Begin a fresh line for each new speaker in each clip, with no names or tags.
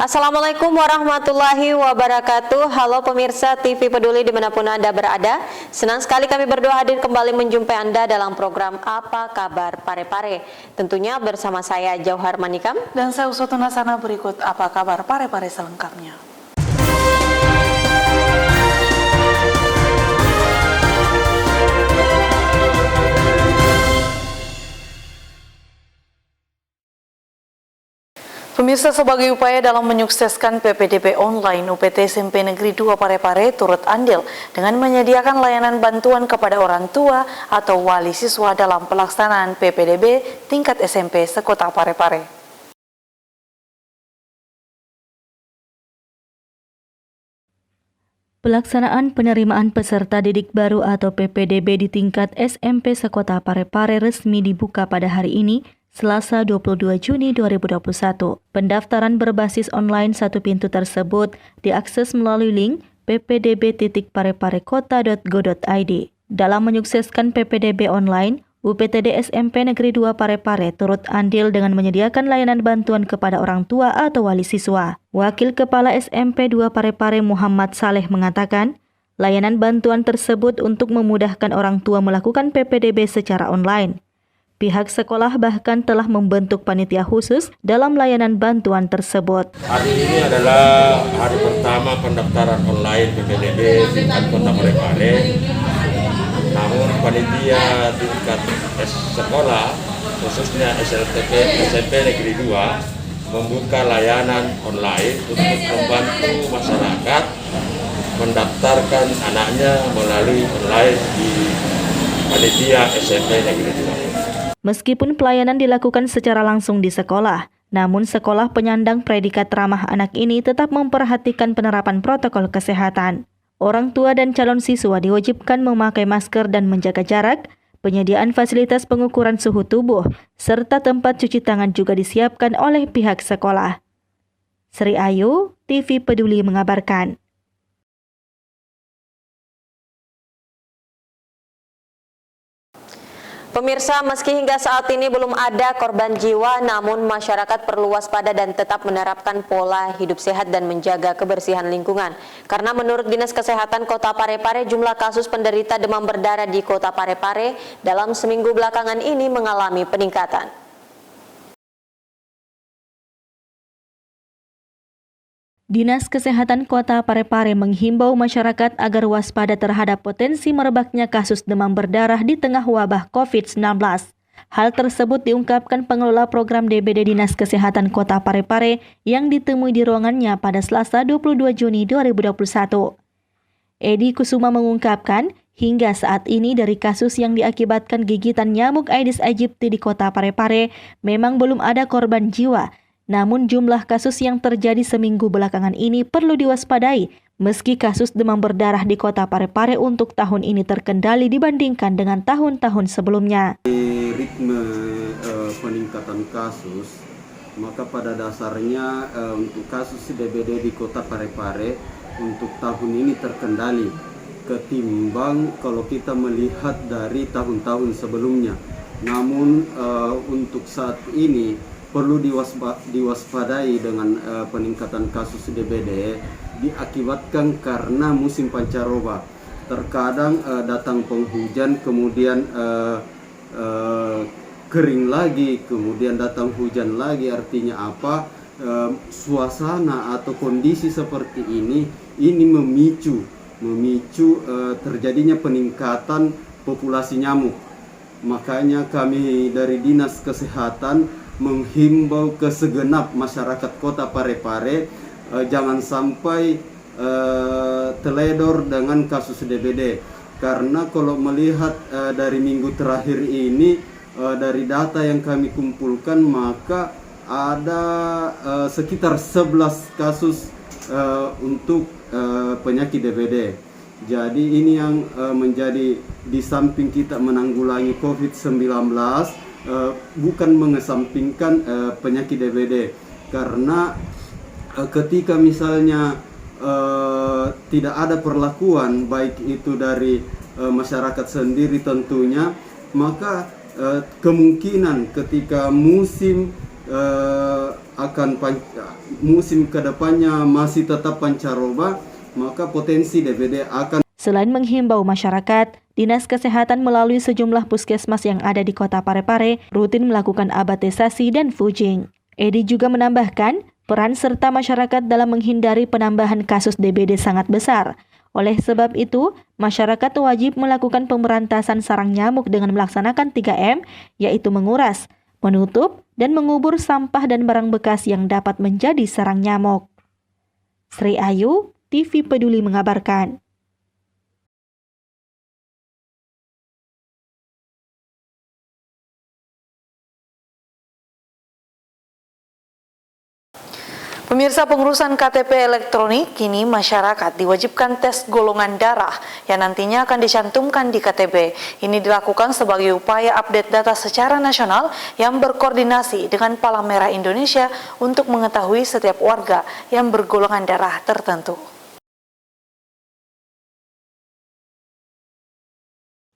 Assalamualaikum warahmatullahi wabarakatuh. Halo pemirsa TV Peduli dimanapun Anda berada. Senang sekali kami berdua hadir kembali menjumpai Anda dalam program Apa Kabar Pare-Pare. Tentunya bersama saya Jauhar Manikam.
Dan saya Usutuna Sana, berikut Apa Kabar Pare-Pare selengkapnya. Pemirsa, sebagai upaya dalam menyukseskan PPDB online, UPT SMP Negeri 2 Pare-Pare turut andil dengan menyediakan layanan bantuan kepada orang tua atau wali siswa dalam pelaksanaan PPDB tingkat SMP sekota Pare-Pare.
Pelaksanaan penerimaan peserta didik baru atau PPDB di tingkat SMP sekota Pare-Pare resmi dibuka pada hari ini, Selasa 22 Juni 2021. Pendaftaran berbasis online satu pintu tersebut diakses melalui link ppdb.pareparekota.go.id. Dalam menyukseskan PPDB online, UPTD SMP Negeri 2 Pare-Pare turut andil dengan menyediakan layanan bantuan kepada orang tua atau wali siswa. Wakil Kepala SMP 2 Pare-Pare Muhammad Saleh mengatakan, layanan bantuan tersebut untuk memudahkan orang tua melakukan PPDB secara online. Pihak sekolah bahkan telah membentuk panitia khusus dalam layanan bantuan tersebut.
Hari ini adalah hari pertama pendaftaran online PPDB tingkat Kota Pare-Pare. Namun panitia tingkat sekolah, khususnya SMP Negeri 2, membuka layanan online untuk membantu masyarakat mendaftarkan anaknya melalui online di panitia SMP Negeri 2.
Meskipun pelayanan dilakukan secara langsung di sekolah, namun sekolah penyandang predikat ramah anak ini tetap memperhatikan penerapan protokol kesehatan. Orang tua dan calon siswa diwajibkan memakai masker dan menjaga jarak, penyediaan fasilitas pengukuran suhu tubuh, serta tempat cuci tangan juga disiapkan oleh pihak sekolah. Sri Ayu, TV Peduli mengabarkan.
Pemirsa, meski hingga saat ini belum ada korban jiwa, namun masyarakat perlu waspada dan tetap menerapkan pola hidup sehat dan menjaga kebersihan lingkungan. Karena menurut Dinas Kesehatan Kota Pare-Pare, jumlah kasus penderita demam berdarah di Kota Pare-Pare dalam seminggu belakangan ini mengalami peningkatan.
Dinas Kesehatan Kota Pare-Pare menghimbau masyarakat agar waspada terhadap potensi merebaknya kasus demam berdarah di tengah wabah COVID-19. Hal tersebut diungkapkan pengelola program DBD Dinas Kesehatan Kota Pare-Pare yang ditemui di ruangannya pada Selasa 22 Juni 2021. Edi Kusuma mengungkapkan, hingga saat ini dari kasus yang diakibatkan gigitan nyamuk Aedes aegypti di Kota Pare-Pare memang belum ada korban jiwa. Namun jumlah kasus yang terjadi seminggu belakangan ini perlu diwaspadai meski kasus demam berdarah di Kota Pare-Pare untuk tahun ini terkendali dibandingkan dengan tahun-tahun sebelumnya.
Ritme peningkatan kasus, maka pada dasarnya untuk kasus DBD di Kota Pare-Pare untuk tahun ini terkendali ketimbang kalau kita melihat dari tahun-tahun sebelumnya. Namun untuk saat ini perlu diwaspadai dengan peningkatan kasus DBD diakibatkan karena musim pancaroba. Terkadang datang penghujan, kemudian kering lagi, kemudian datang hujan lagi. Artinya apa? Suasana atau kondisi seperti ini memicu terjadinya peningkatan populasi nyamuk. Makanya kami dari Dinas Kesehatan menghimbau ke segenap masyarakat Kota Pare-Pare jangan sampai teledor dengan kasus DBD, karena kalau melihat dari minggu terakhir ini dari data yang kami kumpulkan, maka ada sekitar 11 kasus untuk penyakit DBD. Jadi ini yang menjadi, di samping kita menanggulangi COVID-19, bukan mengesampingkan penyakit DBD, karena ketika misalnya tidak ada perlakuan baik itu dari masyarakat sendiri tentunya, maka kemungkinan ketika musim musim kedepannya masih tetap pancaroba, maka potensi DBD akan.
Selain menghimbau masyarakat, Dinas Kesehatan melalui sejumlah puskesmas yang ada di Kota Parepare rutin melakukan abatisasi dan fujing. Edi juga menambahkan, peran serta masyarakat dalam menghindari penambahan kasus DBD sangat besar. Oleh sebab itu, masyarakat wajib melakukan pemberantasan sarang nyamuk dengan melaksanakan 3M, yaitu menguras, menutup, dan mengubur sampah dan barang bekas yang dapat menjadi sarang nyamuk. Sri Ayu, TV Peduli mengabarkan.
Pemirsa, pengurusan KTP elektronik kini masyarakat diwajibkan tes golongan darah yang nantinya akan dicantumkan di KTP. Ini dilakukan sebagai upaya update data secara nasional yang berkoordinasi dengan Palang Merah Indonesia untuk mengetahui setiap warga yang bergolongan darah tertentu.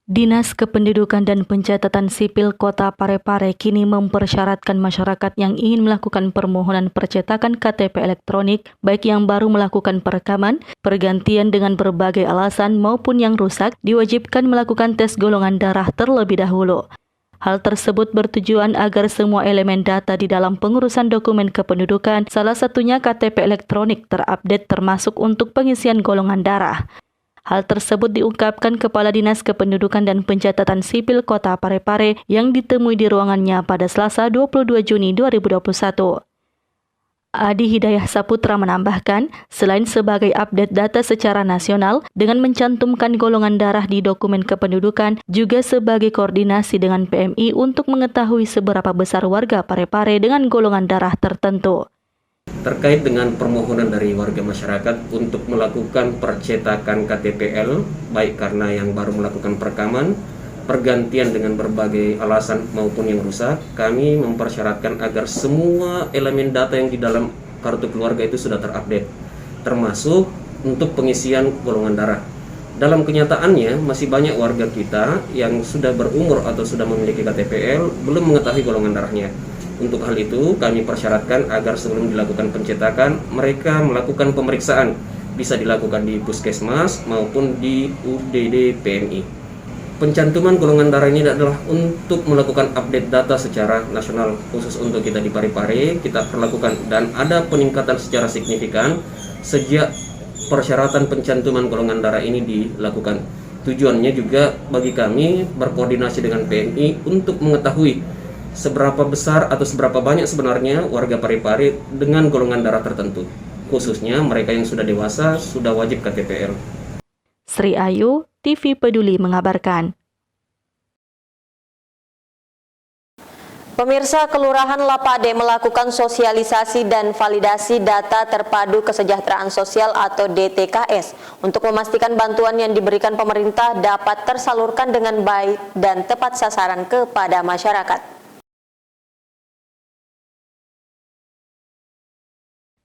Dinas Kependudukan dan Pencatatan Sipil Kota Parepare kini mempersyaratkan masyarakat yang ingin melakukan permohonan percetakan KTP elektronik, baik yang baru melakukan perekaman, pergantian dengan berbagai alasan maupun yang rusak, diwajibkan melakukan tes golongan darah terlebih dahulu. Hal tersebut bertujuan agar semua elemen data di dalam pengurusan dokumen kependudukan, salah satunya KTP elektronik, terupdate termasuk untuk pengisian golongan darah. Hal tersebut diungkapkan Kepala Dinas Kependudukan dan Pencatatan Sipil Kota Parepare yang ditemui di ruangannya pada Selasa 22 Juni 2021. Adi Hidayah Saputra menambahkan, selain sebagai update data secara nasional dengan mencantumkan golongan darah di dokumen kependudukan, juga sebagai koordinasi dengan PMI untuk mengetahui seberapa besar warga Parepare dengan golongan darah tertentu.
Terkait dengan permohonan dari warga masyarakat untuk melakukan percetakan KTPL, baik karena yang baru melakukan perekaman, pergantian dengan berbagai alasan maupun yang rusak, kami mempersyaratkan agar semua elemen data yang di dalam kartu keluarga itu sudah terupdate, termasuk untuk pengisian golongan darah. Dalam kenyataannya, masih banyak warga kita yang sudah berumur atau sudah memiliki KTPL belum mengetahui golongan darahnya. Untuk hal itu, kami persyaratkan agar sebelum dilakukan pencetakan, mereka melakukan pemeriksaan. Bisa dilakukan di puskesmas maupun di UDD PMI. Pencantuman golongan darah ini adalah untuk melakukan update data secara nasional. Khusus untuk kita di Parepare, kita perlakukan dan ada peningkatan secara signifikan sejak persyaratan pencantuman golongan darah ini dilakukan. Tujuannya juga bagi kami berkoordinasi dengan PMI untuk mengetahui seberapa besar atau seberapa banyak sebenarnya warga Parepare dengan golongan darah tertentu. Khususnya mereka yang sudah dewasa sudah wajib KTPL.
Sri Ayu, TV Peduli mengabarkan.
Pemirsa, Kelurahan Lapade melakukan sosialisasi dan validasi data terpadu kesejahteraan sosial atau DTKS untuk memastikan bantuan yang diberikan pemerintah dapat tersalurkan dengan baik dan tepat sasaran kepada masyarakat.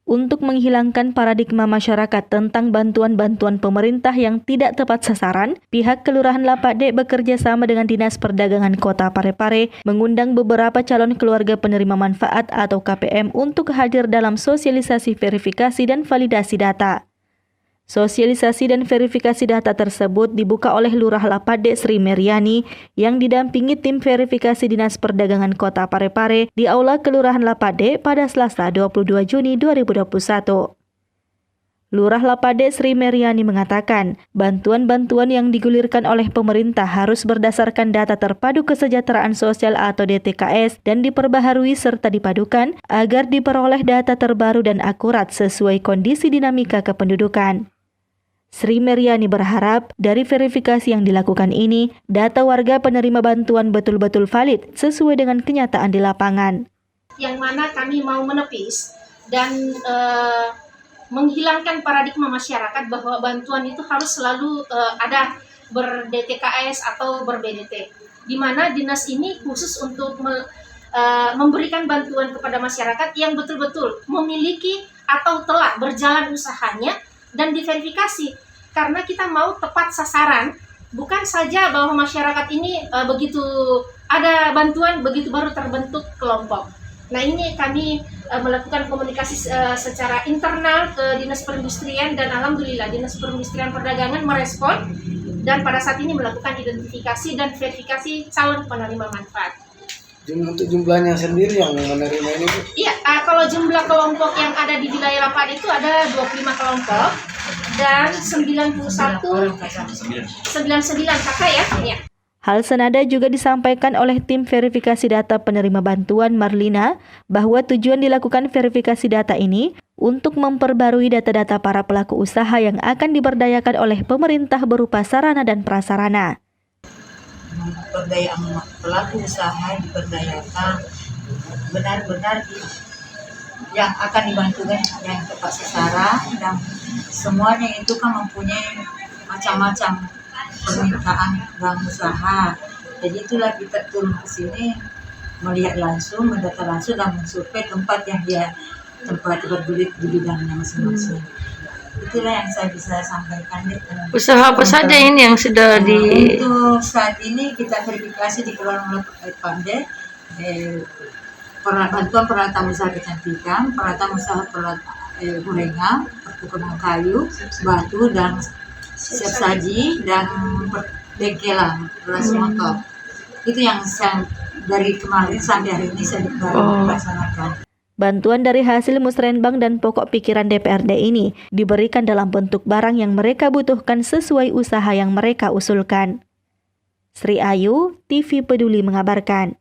Untuk menghilangkan paradigma masyarakat tentang bantuan-bantuan pemerintah yang tidak tepat sasaran, pihak Kelurahan Lapade bekerja sama dengan Dinas Perdagangan Kota Parepare mengundang beberapa calon keluarga penerima manfaat atau KPM untuk hadir dalam sosialisasi verifikasi dan validasi data. Sosialisasi dan verifikasi data tersebut dibuka oleh Lurah Lapade Sri Meriani yang didampingi tim verifikasi Dinas Perdagangan Kota Parepare di Aula Kelurahan Lapade pada Selasa 22 Juni 2021. Lurah Lapade Sri Meriani mengatakan, bantuan-bantuan yang digulirkan oleh pemerintah harus berdasarkan data terpadu kesejahteraan sosial atau DTKS dan diperbaharui serta dipadukan agar diperoleh data terbaru dan akurat sesuai kondisi dinamika kependudukan. Sri Meriani berharap dari verifikasi yang dilakukan ini, data warga penerima bantuan betul-betul valid sesuai dengan kenyataan di lapangan.
Yang mana kami mau menepis dan menghilangkan paradigma masyarakat bahwa bantuan itu harus selalu ada ber-DTKS atau ber-BDT. Di mana dinas ini khusus untuk memberikan bantuan kepada masyarakat yang betul-betul memiliki atau telah berjalan usahanya dan diverifikasi, karena kita mau tepat sasaran, bukan saja bahwa masyarakat ini begitu ada bantuan begitu baru terbentuk kelompok. Nah ini kami melakukan komunikasi secara internal ke Dinas Perindustrian dan alhamdulillah Dinas Perindustrian Perdagangan merespon dan pada saat ini melakukan identifikasi dan verifikasi calon penerima manfaat.
Untuk jumlahnya sendiri yang menerima ini, Bu?
Iya, kalau jumlah kelompok yang ada di wilayah Lapan itu ada 25 kelompok dan 99 kakak ya. Iya.
Hal senada juga disampaikan oleh tim verifikasi data penerima bantuan Marlina bahwa tujuan dilakukan verifikasi data ini untuk memperbarui data-data para pelaku usaha yang akan diberdayakan oleh pemerintah berupa sarana dan prasarana.
Pemberdayaan pelaku usaha diberdayakan benar-benar yang akan dibantukan yang tepat sasaran dan semuanya itu kan mempunyai macam-macam permintaan bank usaha. Jadi itulah kita turun ke sini melihat langsung, mendata langsung dan mensurvei tempat yang dia tempat bergelut di bidangnya masing-masing. Itulah yang saya bisa sampaikan.
Usaha apa saja ini yang sudah di...
Untuk saat ini kita verifikasi dikeluarkan oleh Pande, bantuan peralatan usaha kecantikan, peralatan usaha gorengan, perkebunan kayu, batu dan siap saji dan bengkelan beras motor. Itu yang dari kemarin sampai hari ini saya baru melaksanakan.
Bantuan dari hasil musrenbang dan pokok pikiran DPRD ini diberikan dalam bentuk barang yang mereka butuhkan sesuai usaha yang mereka usulkan. Sri Ayu, TV Peduli mengabarkan.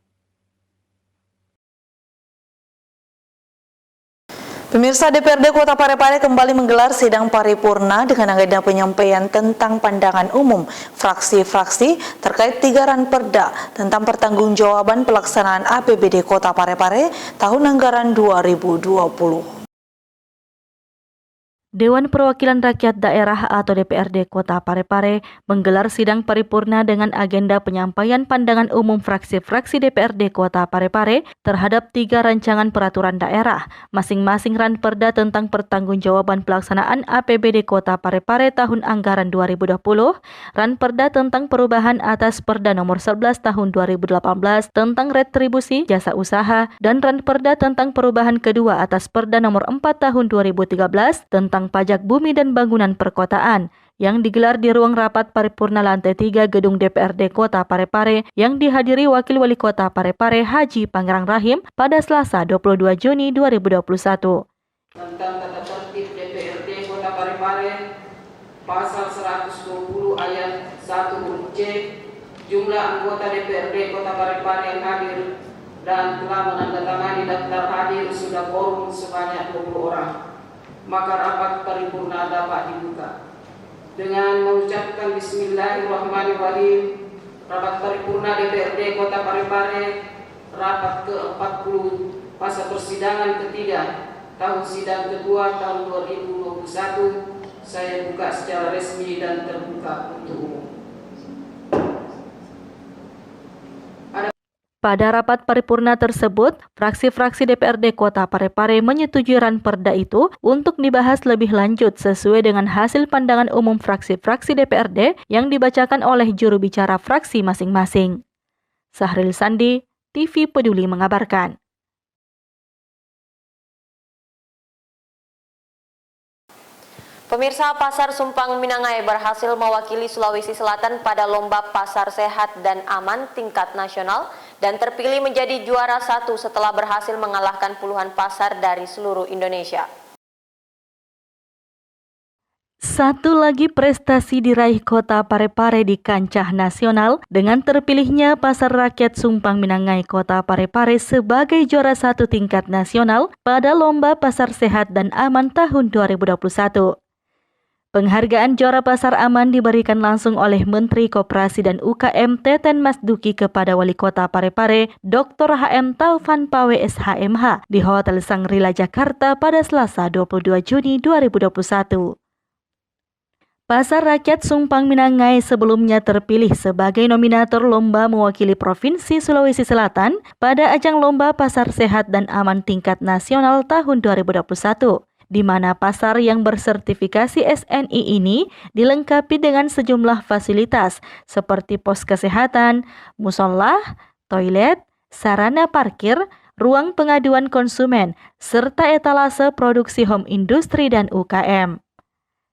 Pemirsa, DPRD Kota Parepare kembali menggelar sidang paripurna dengan agenda penyampaian tentang pandangan umum fraksi-fraksi terkait 3 ranperda tentang pertanggungjawaban pelaksanaan APBD Kota Parepare tahun anggaran 2020. Dewan Perwakilan Rakyat Daerah atau DPRD Kota Parepare menggelar sidang paripurna dengan agenda penyampaian pandangan umum fraksi-fraksi DPRD Kota Parepare terhadap 3 rancangan peraturan daerah, masing-masing ranperda tentang pertanggungjawaban pelaksanaan APBD Kota Parepare tahun anggaran 2020, ranperda tentang perubahan atas Perda nomor 11 tahun 2018 tentang retribusi jasa usaha, dan ranperda tentang perubahan kedua atas Perda nomor 4 tahun 2013 tentang pajak bumi dan bangunan perkotaan yang digelar di ruang rapat paripurna lantai 3 gedung DPRD Kota Parepare yang dihadiri Wakil Wali Kota Parepare Haji Pangerang Rahim pada Selasa 22 Juni 2021.
Tentang tata tertib DPRD Kota Parepare, pasal 120 ayat 1 huruf C, jumlah anggota DPRD Kota Parepare yang hadir dan telah menandatangani daftar hadir sudah quorum sebanyak 20 orang. Maka rapat paripurna dapat dibuka. Dengan mengucapkan Bismillahirrahmanirrahim, rapat paripurna DPRD Kota Parepare, rapat ke-40 masa persidangan ketiga tahun sidang kedua tahun 2021, saya buka secara resmi dan terbuka untuk umum.
Pada rapat paripurna tersebut, fraksi-fraksi DPRD Kota Parepare menyetujui ranperda itu untuk dibahas lebih lanjut sesuai dengan hasil pandangan umum fraksi-fraksi DPRD yang dibacakan oleh juru bicara fraksi masing-masing. Sahril Sandi, TV Peduli mengabarkan.
Pemirsa, Pasar Sumpang Minangai berhasil mewakili Sulawesi Selatan pada Lomba Pasar Sehat dan Aman tingkat nasional dan terpilih menjadi juara 1 setelah berhasil mengalahkan puluhan pasar dari seluruh Indonesia.
Satu lagi prestasi diraih Kota Parepare di kancah nasional dengan terpilihnya Pasar Rakyat Sumpang Minangai Kota Parepare sebagai juara 1 tingkat nasional pada Lomba Pasar Sehat dan Aman tahun 2021. Penghargaan juara pasar aman diberikan langsung oleh Menteri Koperasi dan UKM Teten Mas Duki kepada Wali Kota Parepare, Dr. HM Taufan Pawe SHMH di Hotel Sangrila Jakarta pada Selasa 22 Juni 2021. Pasar Rakyat Sumpang Minangai sebelumnya terpilih sebagai nominator lomba mewakili Provinsi Sulawesi Selatan pada ajang Lomba Pasar Sehat dan Aman tingkat nasional tahun 2021. Di mana pasar yang bersertifikasi SNI ini dilengkapi dengan sejumlah fasilitas seperti pos kesehatan, musola, toilet, sarana parkir, ruang pengaduan konsumen, serta etalase produksi home industri dan UKM.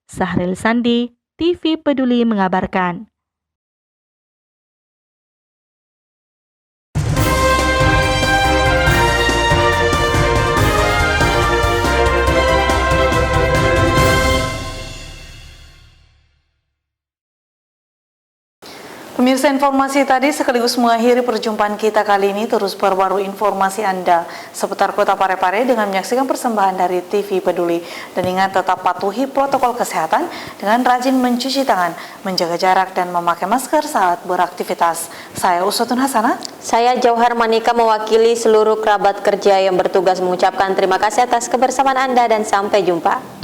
Sahril Sandi, TV Peduli mengabarkan.
Pemirsa, informasi tadi sekaligus mengakhiri perjumpaan kita kali ini. Terus perbarui informasi Anda seputar Kota Parepare dengan menyaksikan persembahan dari TV Peduli. Dan ingat, tetap patuhi protokol kesehatan dengan rajin mencuci tangan, menjaga jarak, dan memakai masker saat beraktivitas. Saya Uswatun Hasanah.
Saya Jauhar Manika mewakili seluruh kerabat kerja yang bertugas mengucapkan terima kasih atas kebersamaan Anda dan sampai jumpa.